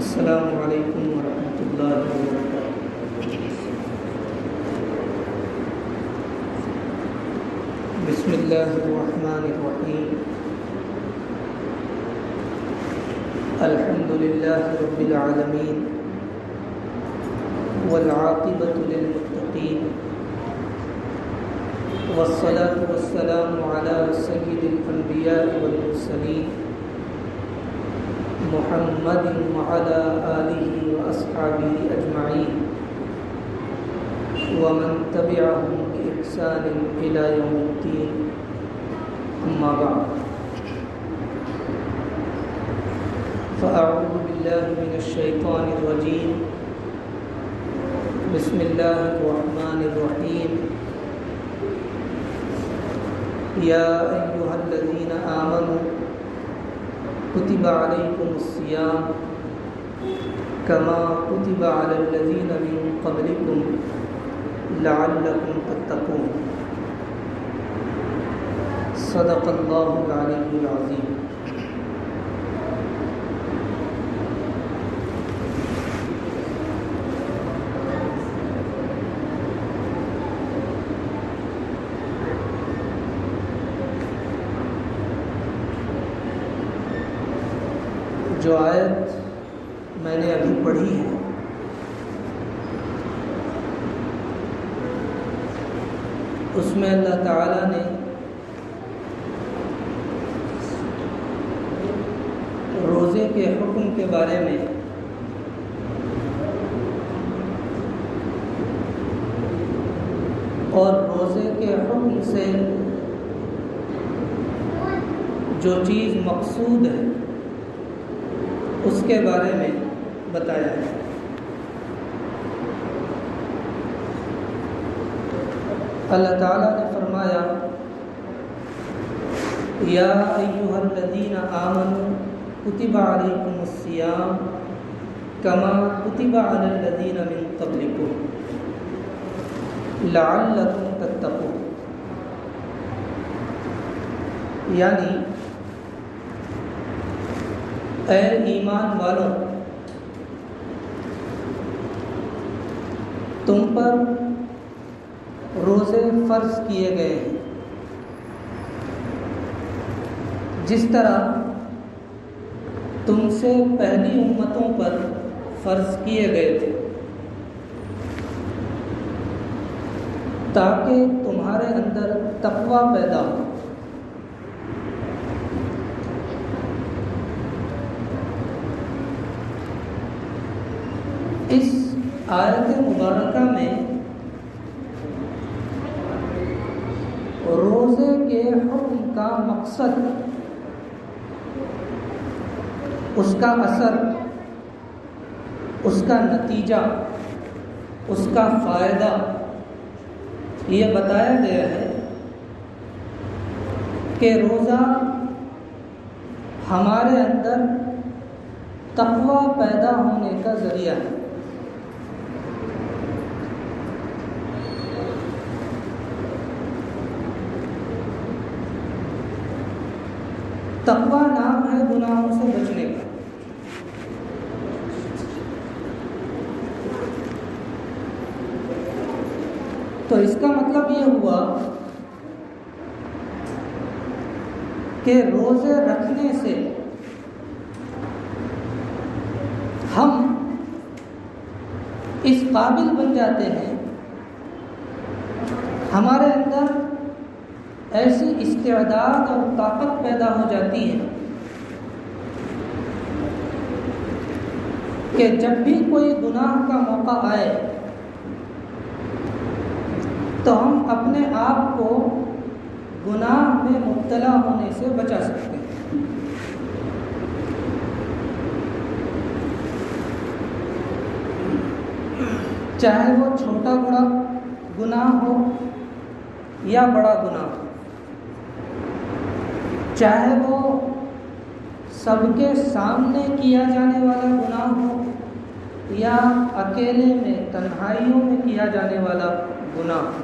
السلام علیکم ورحمۃ اللہ وبرکاتہ۔ بسم اللہ الرحمن الرحیم۔ الحمد للہ رب العالمین والعاقبۃ للمتقین والصلاة والسلام علی سید الانبیاء والمرسلین محمد وعلى آلہ واصحابہ اجمعین ومن تبعهم بإحسان إلى يوم الدین، اما بعد فأعوذ باللہ من الشیطان الرجیم، بسم اللہ الرحمن الرحیم۔ یا ایہا الذین آمنوا کتب علیکم الصیام کما کتب علی الذین من قبلکم لعلکم تتقون۔ صدق اللہ العلی العظیم۔ جو آیت میں نے ابھی پڑھی ہے اس میں اللہ تعالیٰ نے روزے کے حکم کے بارے میں اور روزے کے حکم سے جو چیز مقصود ہے اس کے بارے میں بتایا ہے۔ اللہ تعالیٰ نے فرمایا یا ایھا الذین آمنوا کتب علیکم الصیام کما کتب علی الذین من قبلکم لعلکم تتقون۔ یعنی اے ایمان والوں، تم پر روزے فرض کیے گئے ہیں جس طرح تم سے پہلی امتوں پر فرض کیے گئے تھے، تاکہ تمہارے اندر تقویٰ پیدا ہو۔ اس آیت مبارکہ میں روزے کے حکم کا مقصد، اس کا اثر، اس کا نتیجہ، اس کا فائدہ یہ بتایا گیا ہے کہ روزہ ہمارے اندر تقویٰ پیدا ہونے کا ذریعہ ہے۔ تقویٰ نام ہے گناہوں سے بچنے کا۔ تو اس کا مطلب یہ ہوا کہ روزے رکھنے سے ہم اس قابل بن جاتے ہیں، ہمارے اندر ایسی استعداد اور طاقت پیدا ہو جاتی ہے کہ جب بھی کوئی گناہ کا موقع آئے تو ہم اپنے آپ کو گناہ میں مبتلا ہونے سے بچا سکتے ہیں۔ چاہے وہ چھوٹا بڑا گناہ ہو یا بڑا گناہ ہو، چاہے وہ سب کے سامنے کیا جانے والا گناہ ہو یا اکیلے میں تنہائیوں میں کیا جانے والا گناہ ہو،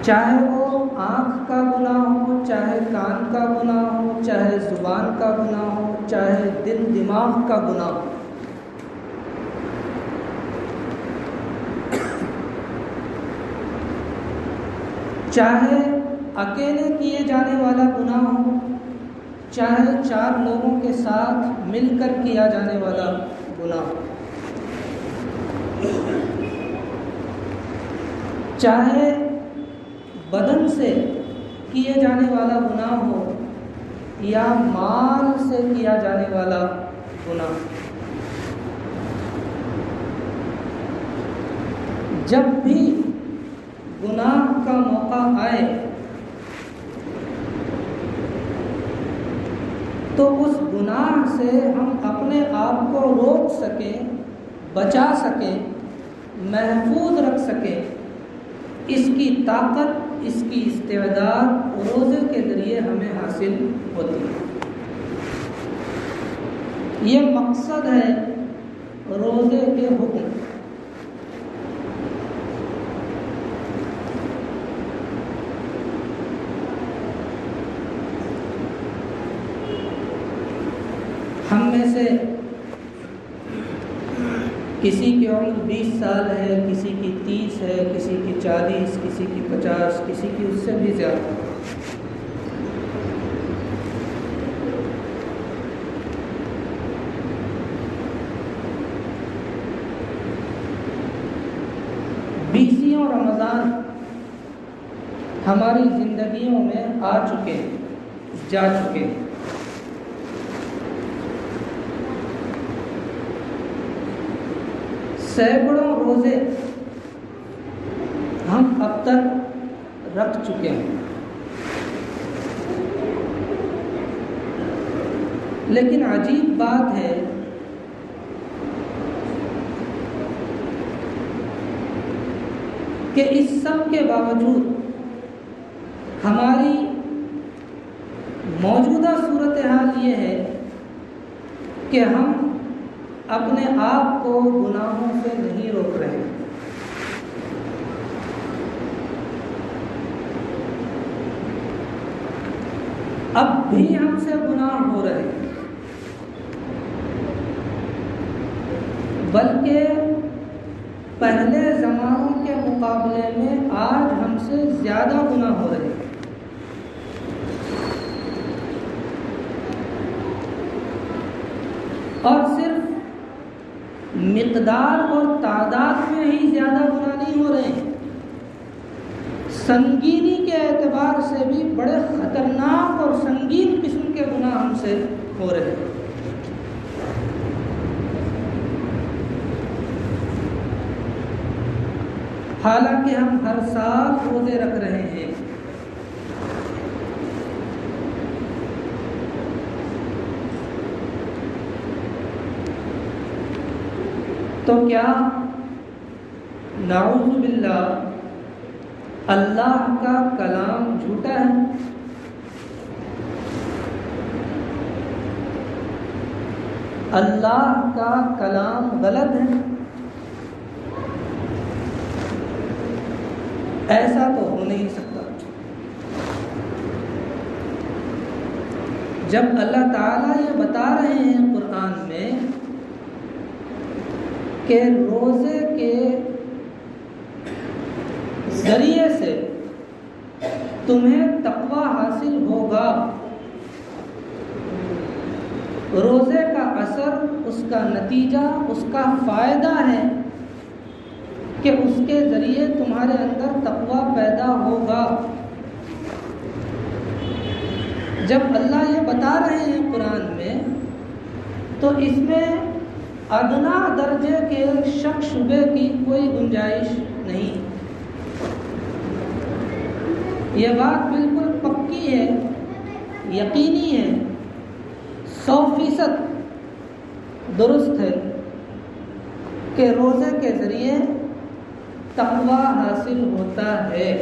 چاہے وہ آنکھ کا گناہ ہو، چاہے کان کا گناہ ہو، چاہے زبان کا گناہ ہو، چاہے دل دماغ کا گناہ ہو، چاہے اکیلے کیے جانے والا گناہ ہو، چاہے 4 لوگوں کے ساتھ مل کر کیا جانے والا گناہ ہو، چاہے بدن سے کیے جانے والا گناہ ہو یا مال سے کیا جانے والا گناہ، جب بھی گناہ کا موقع آئے تو اس گناہ سے ہم اپنے آپ کو روک سکیں، بچا سکیں، محفوظ رکھ سکیں، اس کی طاقت، اس کی استعداد روزے کے ذریعے ہمیں حاصل ہوتی ہے۔ یہ مقصد ہے روزے کے حکم۔ ہم میں سے کسی کی عمر 20 سال ہے، کسی کی 30 ہے، کسی کی 40، کسی کی 50، کسی کی اس سے بھی زیادہ۔ بیسیوں رمضان ہماری زندگیوں میں آ چکے ہیں، جا چکے ہیں۔ سینکڑوں روزے ہم اب تک رکھ چکے ہیں، لیکن عجیب بات ہے کہ اس سب کے باوجود ہماری موجودہ صورتحال یہ ہے کہ ہم اپنے آپ کو گناہوں سے نہیں روک رہے۔ اب بھی ہم سے گناہ ہو رہے ہیں، بلکہ پہلے زمانوں کے مقابلے میں آج ہم سے زیادہ گناہ ہو رہے ہیں۔ اور صرف مقدار اور تعداد میں ہی زیادہ گناہ نہیں ہو رہے ہیں، سنگینی کے اعتبار سے بھی بڑے خطرناک اور سنگین قسم کے گناہ ہم سے ہو رہے ہیں۔ حالانکہ ہم ہر سال روزے رکھ رہے ہیں، تو کیا نعوذ باللہ اللہ کا کلام جھوٹا ہے؟ اللہ کا کلام غلط ہے؟ ایسا تو ہو نہیں سکتا۔ جب اللہ تعالیٰ یہ بتا رہے ہیں قرآن میں کہ روزے کے ذریعے سے تمہیں تقوی حاصل ہوگا، روزے کا اثر، اس کا نتیجہ، اس کا فائدہ ہے کہ اس کے ذریعے تمہارے اندر تقوی پیدا ہوگا۔ جب اللہ یہ بتا رہے ہیں قرآن میں، تو اس میں ادنا درجے کے شک شبے کی کوئی گنجائش نہیں۔ یہ بات بالکل پکی ہے، یقینی ہے، 100% درست ہے کہ روزے کے ذریعے تقوی حاصل ہوتا ہے۔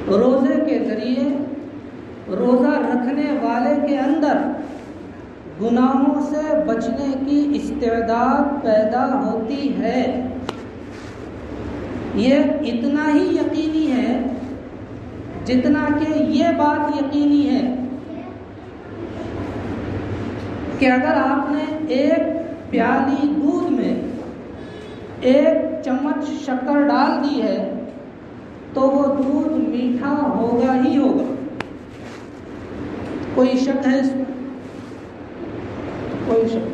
روزے کے ذریعے روزہ رکھنے والے کے اندر گناہوں سے بچنے کی استعداد پیدا ہوتی ہے۔ یہ اتنا ہی یقینی ہے جتنا کہ یہ بات یقینی ہے کہ اگر آپ نے ایک پیالی دودھ میں 1 چمچ شکر ڈال دی ہے تو وہ دودھ میٹھا ہوگا ہی ہوگا. کوئی شک ہے اس میں؟ کوئی شک.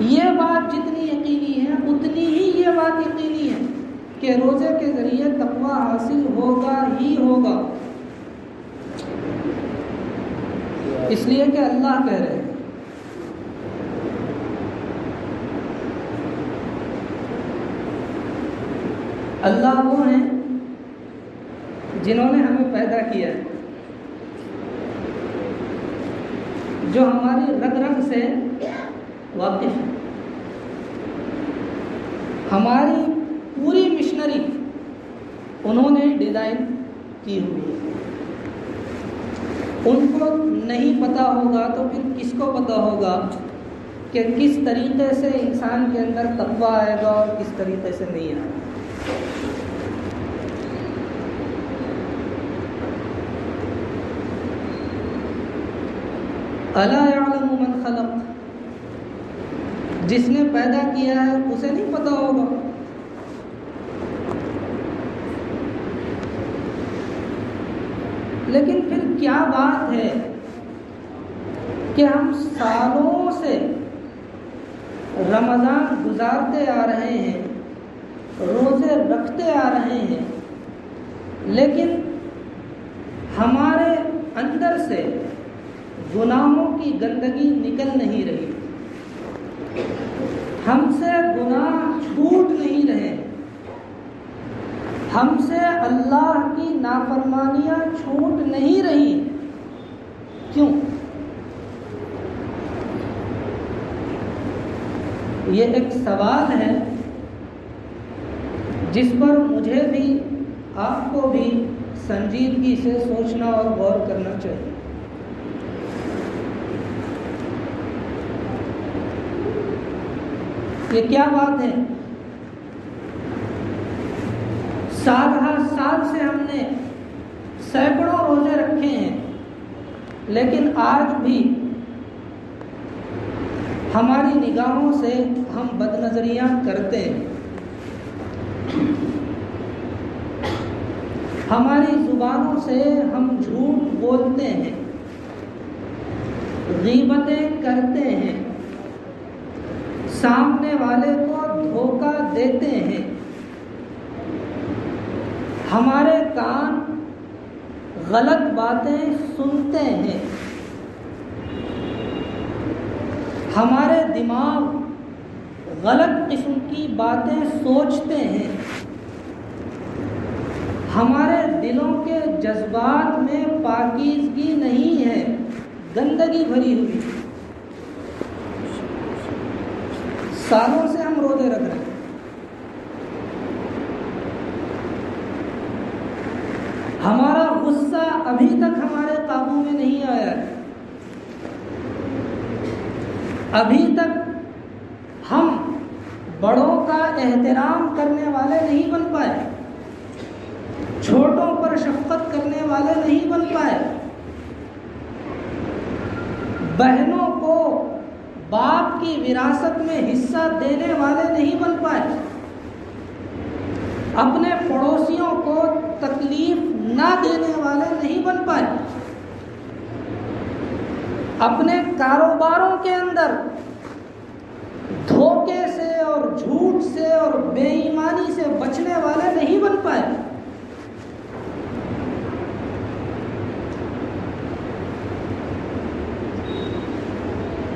یہ بات جتنی یقینی ہے اتنی ہی یہ بات یقینی ہے کہ روزے کے ذریعے تقوی حاصل ہوگا ہی ہوگا. اس لیے کہ اللہ کہہ رہے ہیں اللہ وہ ہیں جنہوں نے ہمیں پیدا کیا ہے، جو ہماری رگ رگ سے واقف ہے. ہماری پوری مشنری انہوں نے ڈیزائن کی ہوئی ہے. ان کو نہیں پتہ ہوگا تو پھر کس کو پتہ ہوگا کہ کس طریقے سے انسان کے اندر تقویٰ آئے گا اور کس طریقے سے نہیں آئے گا. الا یعلم من خلق، جس نے پیدا کیا ہے اسے نہیں پتہ ہوگا. لیکن پھر کیا بات ہے کہ ہم سالوں سے رمضان گزارتے آ رہے ہیں، روزے رکھتے آ رہے ہیں، لیکن ہمارے اندر سے گناہوں کی گندگی نکل نہیں رہی، ہم سے گناہ چھوٹ نہیں رہے، ہم سے اللہ کی نافرمانیاں چھوٹ نہیں رہی. کیوں؟ یہ ایک سوال ہے جس پر مجھے بھی آپ کو بھی سنجیدگی سے سوچنا اور غور کرنا چاہیے. یہ کیا بات ہے؟ سال ہر سال سے ہم نے سینکڑوں روزے رکھے ہیں، لیکن آج بھی ہماری نگاہوں سے ہم بد نظریاں کرتے ہیں، ہماری زبانوں سے ہم جھوٹ بولتے ہیں، غیبتیں کرتے ہیں، سامنے والے کو دھوکہ دیتے ہیں، ہمارے کان غلط باتیں سنتے ہیں، ہمارے دماغ غلط قسم کی باتیں سوچتے ہیں، ہمارے دلوں کے جذبات میں پاکیزگی نہیں ہے، گندگی بھری ہوئی. سالوں سے ہم روزے رکھ رہے ہیں، ہمارا غصہ ابھی تک ہمارے قابو میں نہیں آیا ہے، ابھی تک ہم بڑوں کا احترام کرنے والے نہیں بن پائے، چھوٹوں پر شفقت کرنے والے نہیں بن پائے، بہنوں کو باپ کی وراثت میں حصہ دینے والے نہیں بن پائے، اپنے پڑوسیوں کو تکلیف نہ دینے والے نہیں بن پائے، اپنے کاروباروں کے اندر دھوکے سے اور جھوٹ سے اور بے ایمانی سے بچنے والے نہیں بن پائے.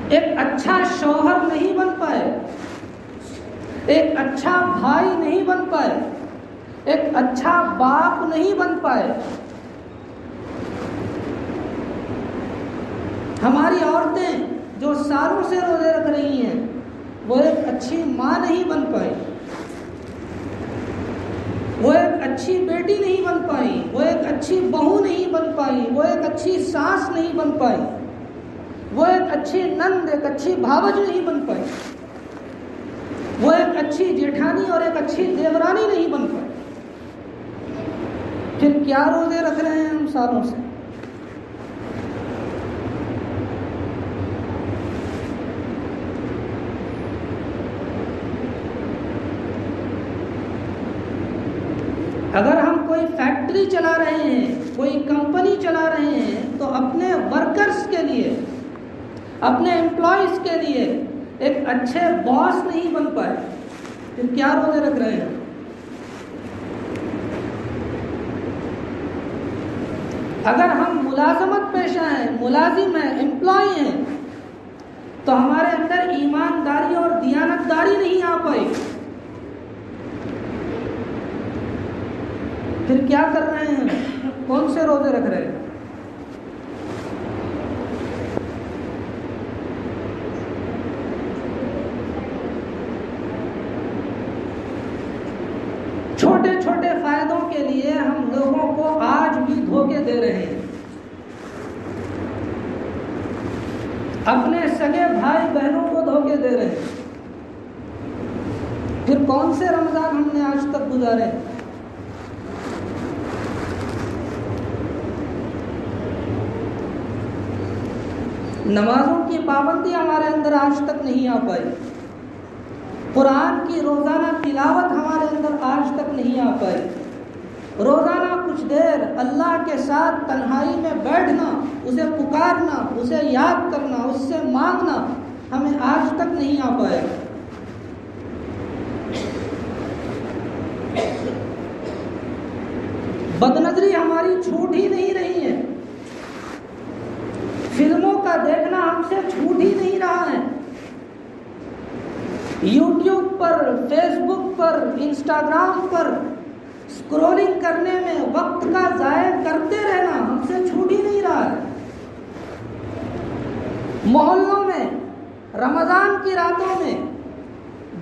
ایک اچھا شوہر نہیں بن پائے، ایک اچھا بھائی نہیں بن پائے، ایک اچھا باپ نہیں بن پائے. ہماری عورتیں جو سالوں سے روزے رکھ رہی ہیں وہ ایک اچھی ماں نہیں بن پائی، وہ ایک اچھی بیٹی نہیں بن پائی، وہ ایک اچھی بہو نہیں بن پائی، وہ ایک اچھی ساس نہیں بن پائی، وہ ایک اچھی نند، ایک اچھی بھاوج نہیں بن پائی، وہ ایک اچھی جیٹھانی اور ایک اچھی دیورانی نہیں بن پائی. پھر کیا روزے رکھ رہے ہیں ہم سالوں سے؟ اگر ہم کوئی فیکٹری چلا رہے ہیں، کوئی کمپنی چلا رہے ہیں، تو اپنے ورکرز کے لیے، اپنے امپلائیز کے لیے ایک اچھے باس نہیں بن پائے، پھر کیا روزے رکھ رہے ہیں؟ اگر ہم ملازمت پیشہ ہیں، ملازم ہیں، امپلائی ہیں، تو ہمارے اندر ایمانداری اور دیانتداری نہیں آ پائی، پھر کیا کر رہے ہیں؟ کون سے روزے رکھ رہے ہیں؟ چھوٹے چھوٹے فائدوں کے لیے ہم لوگوں کو آج بھی دھوکے دے رہے ہیں، اپنے سگے بھائی بہنوں کو دھوکے دے رہے ہیں، پھر کون سے رمضان ہم نے آج تک گزارے؟ نمازوں کی پابندی ہمارے اندر آج تک نہیں آ پائی، قرآن کی روزانہ تلاوت ہمارے اندر آج تک نہیں آ پائی، روزانہ کچھ دیر اللہ کے ساتھ تنہائی میں بیٹھنا، اسے پکارنا، اسے یاد کرنا، اس سے مانگنا ہمیں آج تک نہیں آ پایا۔ بدنظری ہماری چھوٹ ہی نہیں رہی ہے، فلموں کا دیکھنا ہم سے چھوٹ ہی نہیں رہا ہے، یوٹیوب پر، فیس بک پر، انسٹاگرام پر اسکرولنگ کرنے میں وقت کا ضائع کرتے رہنا ہم سے چھوٹ ہی نہیں رہا ہے، محلوں میں رمضان کی راتوں میں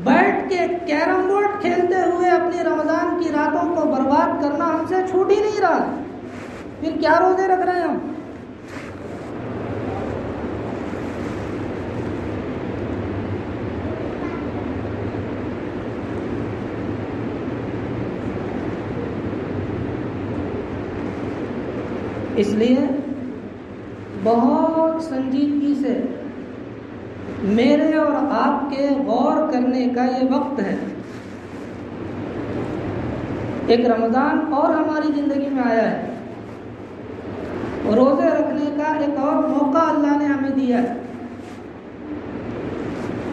بیٹھ کے کیرم بورڈ کھیلتے ہوئے اپنی رمضان کی راتوں کو برباد کرنا ہم سے چھوٹ ہی نہیں رہا ہے، پھر کیا روزے رکھ رہے ہیں ہم؟ اس لیے بہت سنجیدگی سے میرے اور آپ کے غور کرنے کا یہ وقت ہے۔ ایک رمضان اور ہماری زندگی میں آیا ہے، روزے رکھنے کا ایک اور موقع اللہ نے ہمیں دیا ہے۔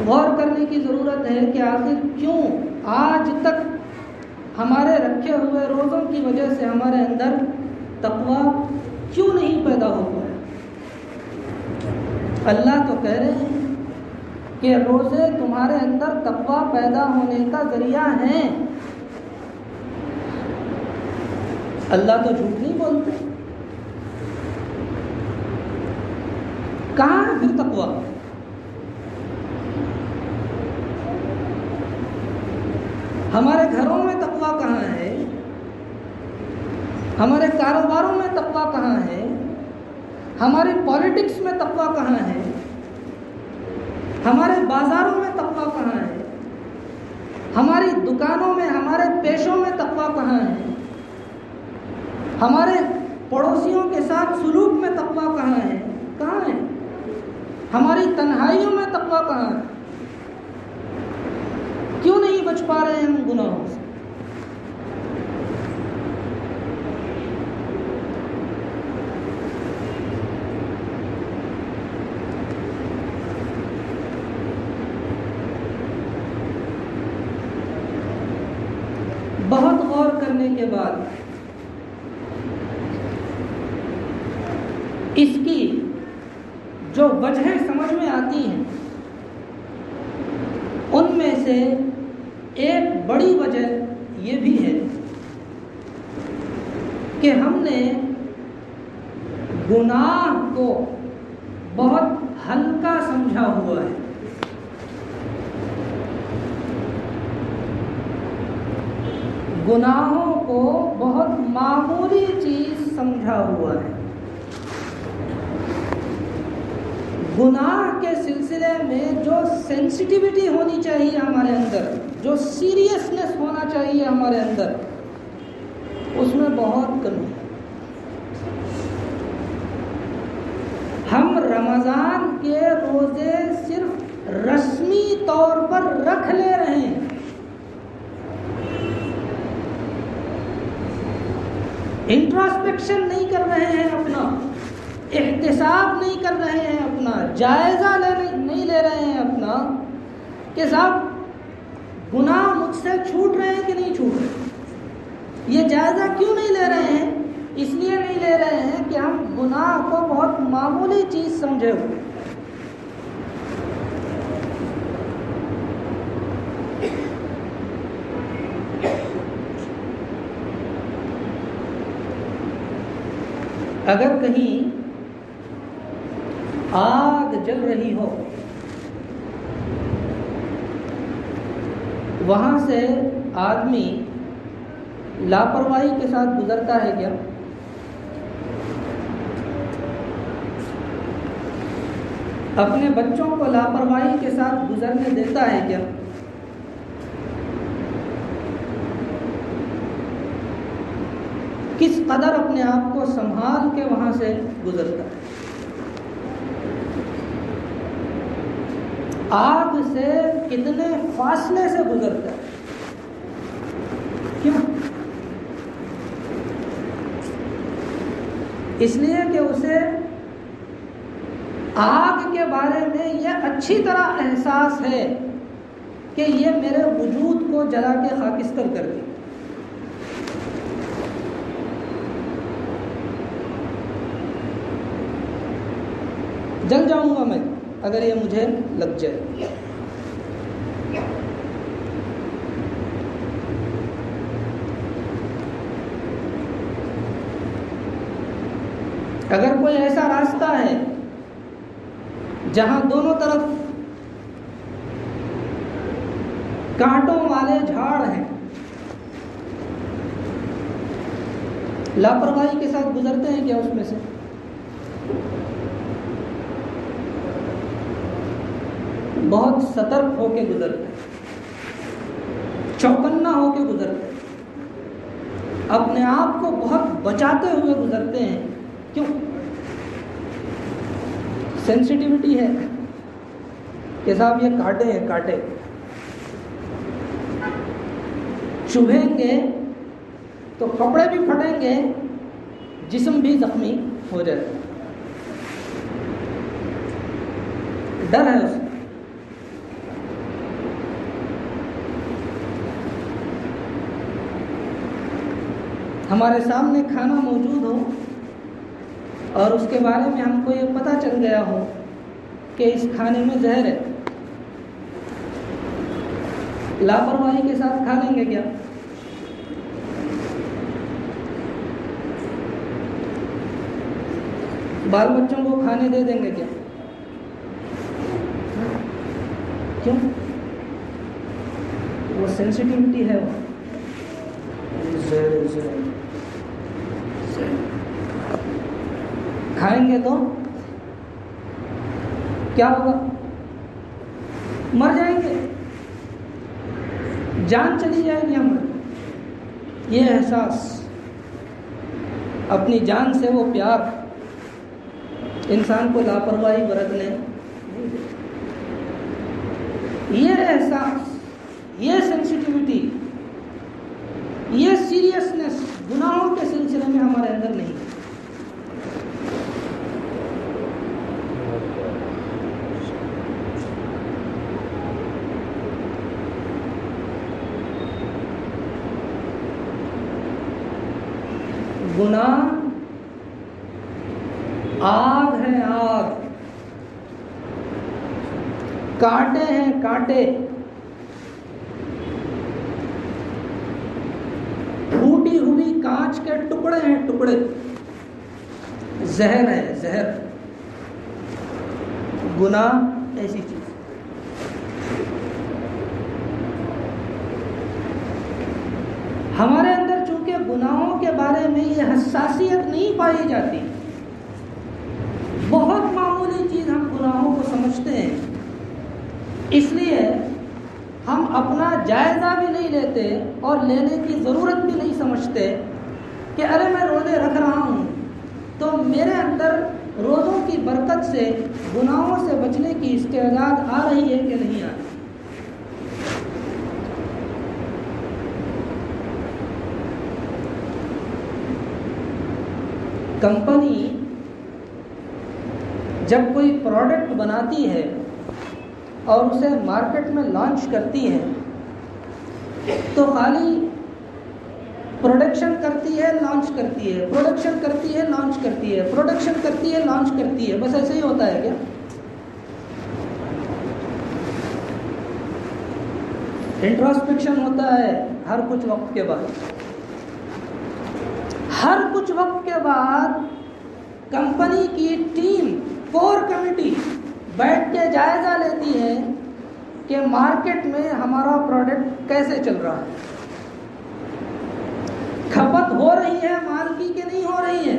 غور کرنے کی ضرورت ہے کہ آخر کیوں آج تک ہمارے رکھے ہوئے روزوں کی وجہ سے ہمارے اندر تقویٰ کیوں نہیں پیدا ہو پایا؟ اللہ تو کہہ رہے ہیں کہ روزے تمہارے اندر تقویٰ پیدا ہونے کا ذریعہ ہیں، اللہ تو جھوٹ نہیں بولتے۔ کہاں ہے پھر تقویٰ؟ ہمارے گھروں میں تقویٰ کہاں ہے؟ ہمارے کاروباروں میں تقویٰ کہاں ہے؟ ہماری پالیٹکس میں تقویٰ کہاں ہے؟ ہمارے بازاروں میں تقویٰ کہاں ہے؟ ہماری دکانوں میں، ہمارے پیشوں میں تقویٰ کہاں ہے؟ ہمارے پڑوسیوں کے ساتھ سلوک میں تقویٰ کہاں ہے؟ کہاں ہے؟ ہماری تنہائیوں میں تقویٰ کہاں ہے؟ کیوں نہیں بچ پا رہے ہیں ہم گناہوں سے؟ بہت غور کرنے کے بعد اس کی جو وجہیں سمجھ میں آتی ہیں، ان میں سے ایک بڑی وجہ یہ بھی ہے کہ ہم نے گناہ کو بہت ہلکا سمجھا ہوا ہے۔ گناہوں کو بہت معمولی چیز سمجھا ہوا ہے۔ گناہ کے سلسلے میں جو سینسٹیوٹی ہونی چاہیے ہمارے اندر، جو سیریسنس ہونا چاہیے ہمارے اندر، اس میں بہت کمی ہے۔ ہم رمضان کے روزے صرف رسمی طور پر رکھ لے رہے ہیں، انٹراسپیکشن نہیں کر رہے ہیں، اپنا احتساب نہیں کر رہے ہیں، اپنا جائزہ نہیں لے رہے ہیں اپنا کہ صاحب گناہ مجھ سے چھوٹ رہے ہیں کہ نہیں چھوٹ رہے۔ یہ جائزہ کیوں نہیں لے رہے ہیں؟ اس لیے نہیں لے رہے ہیں کہ ہم گناہ کو بہت معمولی چیز سمجھے ہوئے۔ اگر کہیں آگ جل رہی ہو، وہاں سے آدمی لاپرواہی کے ساتھ گزرتا ہے کیا؟ اپنے بچوں کو لاپرواہی کے ساتھ گزرنے دیتا ہے کیا؟ کس قدر اپنے آپ کو سنبھال کے وہاں سے گزرتا ہے؟ آگ سے کتنے فاصلے سے گزرتا ہے؟ کیوں؟ اس لیے کہ اسے آگ کے بارے میں یہ اچھی طرح احساس ہے کہ یہ میرے وجود کو جلا کے خاکستر کر دی۔ جل جاؤں گا میں اگر یہ مجھے لگ جائے۔ اگر کوئی ایسا راستہ ہے جہاں دونوں طرف کانٹوں والے جھاڑ ہیں، لاپرواہی کے ساتھ گزرتے ہیں کیا اس میں سے؟ بہت سترک ہو کے گزرتے ہیں، چوکنا ہو کے گزرتے ہیں، اپنے آپ کو بہت بچاتے ہوئے گزرتے ہیں۔ کیوں؟ سینسٹیوٹی ہے کہ صاحب یہ کانٹے ہیں، کانٹے چبھیں گے تو کپڑے بھی پھٹیں گے، جسم بھی زخمی ہو جائے گا۔ ڈر ہے اس میں۔ ہمارے سامنے کھانا موجود ہو اور اس کے بارے میں ہم کو یہ پتہ چل گیا ہو کہ اس کھانے میں زہر ہے، لاپرواہی کے ساتھ کھا لیں گے کیا؟ بال بچوں کو کھانے دے دیں گے کیا؟ کیوں؟ وہ سینسٹیوٹی ہے، وہ کھائیں گے تو کیا ہوگا؟ مر جائیں گے، جان چلی جائے گی ہماری۔ یہ احساس، اپنی جان سے وہ پیار انسان کو لاپرواہی برتنے، یہ احساس، یہ سینسٹیوٹی، یہ سیریسنس گناہوں کے سلسلے میں ہمارے اندر نہیں ہے۔ گناہ آگ ہے، آگ، کانٹے ہیں، کانٹے، پھوٹی ہوئی کانچ کے ٹکڑے ہیں، ٹکڑے، زہر ہے، زہر۔ گناہ ایسی چیز۔ ہمارے اندر چونکہ گناہوں کے بارے میں یہ حساسیت نہیں پائی جاتی، بہت معمولی چیز ہم گناہوں کو سمجھتے ہیں، اس لیے ہم اپنا جائزہ بھی نہیں لیتے اور لینے کی ضرورت بھی نہیں سمجھتے کہ ارے میں روزے رکھ رہا ہوں تو میرے اندر روزوں کی برکت سے گناہوں سے بچنے کی استعداد آ رہی ہے کہ نہیں آ رہی؟ کمپنی جب کوئی پروڈکٹ بناتی ہے اور اسے مارکیٹ میں لانچ کرتی ہے تو خالی پروڈکشن کرتی ہے، لانچ کرتی ہے، پروڈکشن کرتی ہے، لانچ کرتی ہے، پروڈکشن کرتی ہے، لانچ کرتی ہے، بس ایسے ہی ہوتا ہے کیا؟ انٹراسپیکشن ہوتا ہے ہر کچھ وقت کے بعد. ہر کچھ وقت کے بعد کمپنی کی ٹیم، کور کمیٹی بیٹھ کے جائزہ لیتی ہے کہ مارکیٹ میں ہمارا پروڈکٹ کیسے چل رہا ہے، کھپت ہو رہی ہے مال کی کہ نہیں ہو رہی ہے،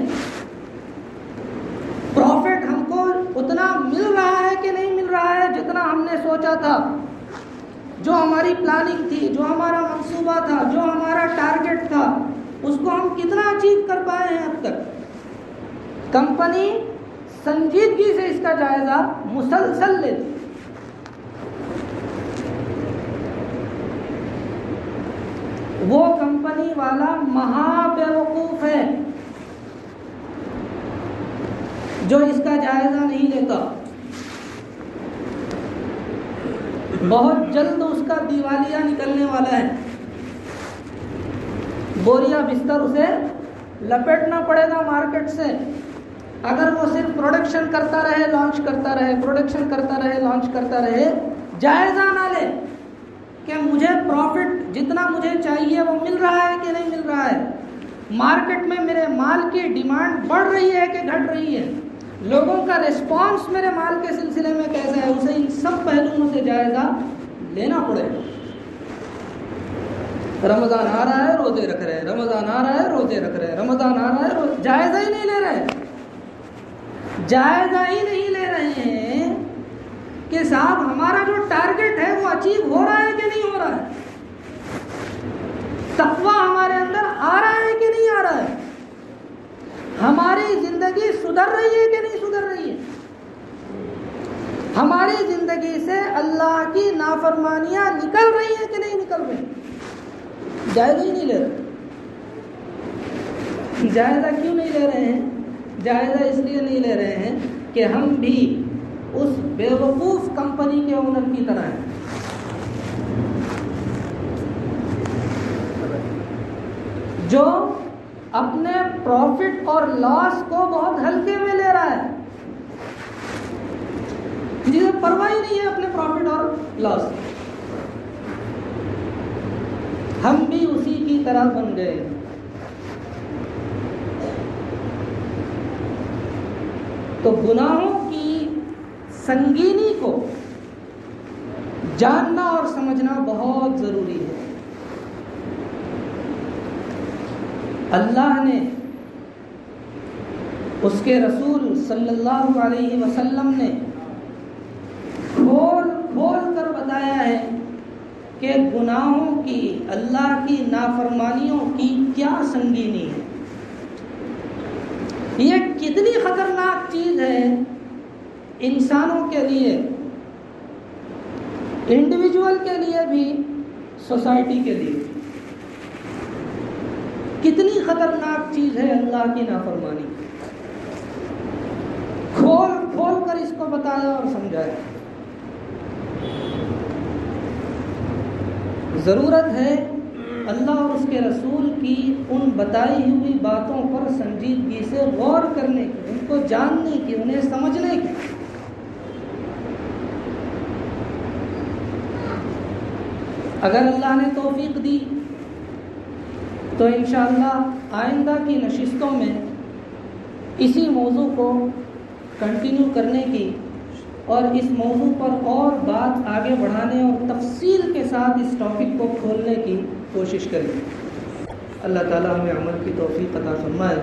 پروفٹ ہم کو اتنا مل رہا ہے کہ نہیں مل رہا ہے جتنا ہم نے سوچا تھا، جو ہماری پلاننگ تھی، جو ہمارا منصوبہ تھا، جو ہمارا ٹارگٹ تھا، اس کو ہم کتنا اچیو کر پائے ہیں اب تک. کمپنی سنجیدگی سے اس کا جائزہ مسلسل لیتی. وہ کمپنی والا مہا بیوقوف ہے جو اس کا جائزہ نہیں لیتا. بہت جلد اس کا دیوالیہ نکلنے والا ہے، بوریا بستر اسے لپیٹنا پڑے گا مارکیٹ سے اگر وہ صرف پروڈکشن کرتا رہے، لانچ کرتا رہے، پروڈکشن کرتا رہے، لانچ کرتا رہے، جائزہ نہ لے کہ مجھے پروفٹ جتنا مجھے چاہیے وہ مل رہا ہے کہ نہیں مل رہا ہے، مارکیٹ میں میرے مال کی ڈیمانڈ بڑھ رہی ہے کہ گھٹ رہی ہے، لوگوں کا ریسپانس میرے مال کے سلسلے میں کیسا ہے. اسے ان سب پہلوؤں سے جائزہ لینا پڑے گا. رمضان آ رہا ہے روزے رکھ رہے ہیں، رمضان آ رہا ہے روزے رکھ رہے ہیں، رمضان آ رہا ہے جائزہ ہی نہیں لے رہے، جائزہ ہی نہیں لے رہے ہیں کہ صاحب ہمارا جو ٹارگٹ ہے وہ اچیو ہو رہا ہے کہ نہیں ہو رہا ہے، تقویٰ ہمارے اندر آ رہا ہے کہ نہیں آ رہا ہے، ہماری زندگی سدھر رہی ہے کہ نہیں سدھر رہی ہے، ہماری زندگی سے اللہ کی نافرمانیاں نکل رہی ہیں کہ نہیں نکل رہی. جائزہ ہی نہیں لے رہے. جائزہ کیوں نہیں لے رہے ہیں؟ جائزہ اس لیے نہیں لے رہے ہیں کہ ہم بھی اس بیوقوف کمپنی کے اونر کی طرح ہیں جو اپنے پروفٹ اور لاس کو بہت ہلکے میں لے رہا ہے، جسے پرواہ ہی نہیں ہے اپنے پروفٹ اور لاس. ہم بھی اسی کی طرح بن گئے. تو گناہوں کی سنگینی کو جاننا اور سمجھنا بہت ضروری ہے. اللہ نے اس کے رسول صلی اللہ علیہ وسلم نے کھول کھول کر بتایا ہے کہ گناہوں کی، اللہ کی نافرمانیوں کی کیا سنگینی ہے، یہ کتنی خطرناک چیز ہے انسانوں کے لیے، انڈیویجول کے لیے بھی، سوسائٹی کے لیے. کتنی خطرناک چیز ہے اللہ کی نافرمانی. کھول کھول کر اس کو بتایا اور سمجھایا. ضرورت ہے اللہ اور اس کے رسول کی ان بتائی ہوئی باتوں پر سنجیدگی سے غور کرنے کی، ان کو جاننے کی، انہیں سمجھنے کی. اگر اللہ نے توفیق دی تو انشاءاللہ آئندہ کی نشستوں میں اسی موضوع کو کنٹینیو کرنے کی اور اس موضوع پر اور بات آگے بڑھانے اور تفصیل کے ساتھ اس ٹاپک کو کھولنے کی کوشش کریں. اللہ تعالی ہمیں عمل کی توفیق عطا فرمائے.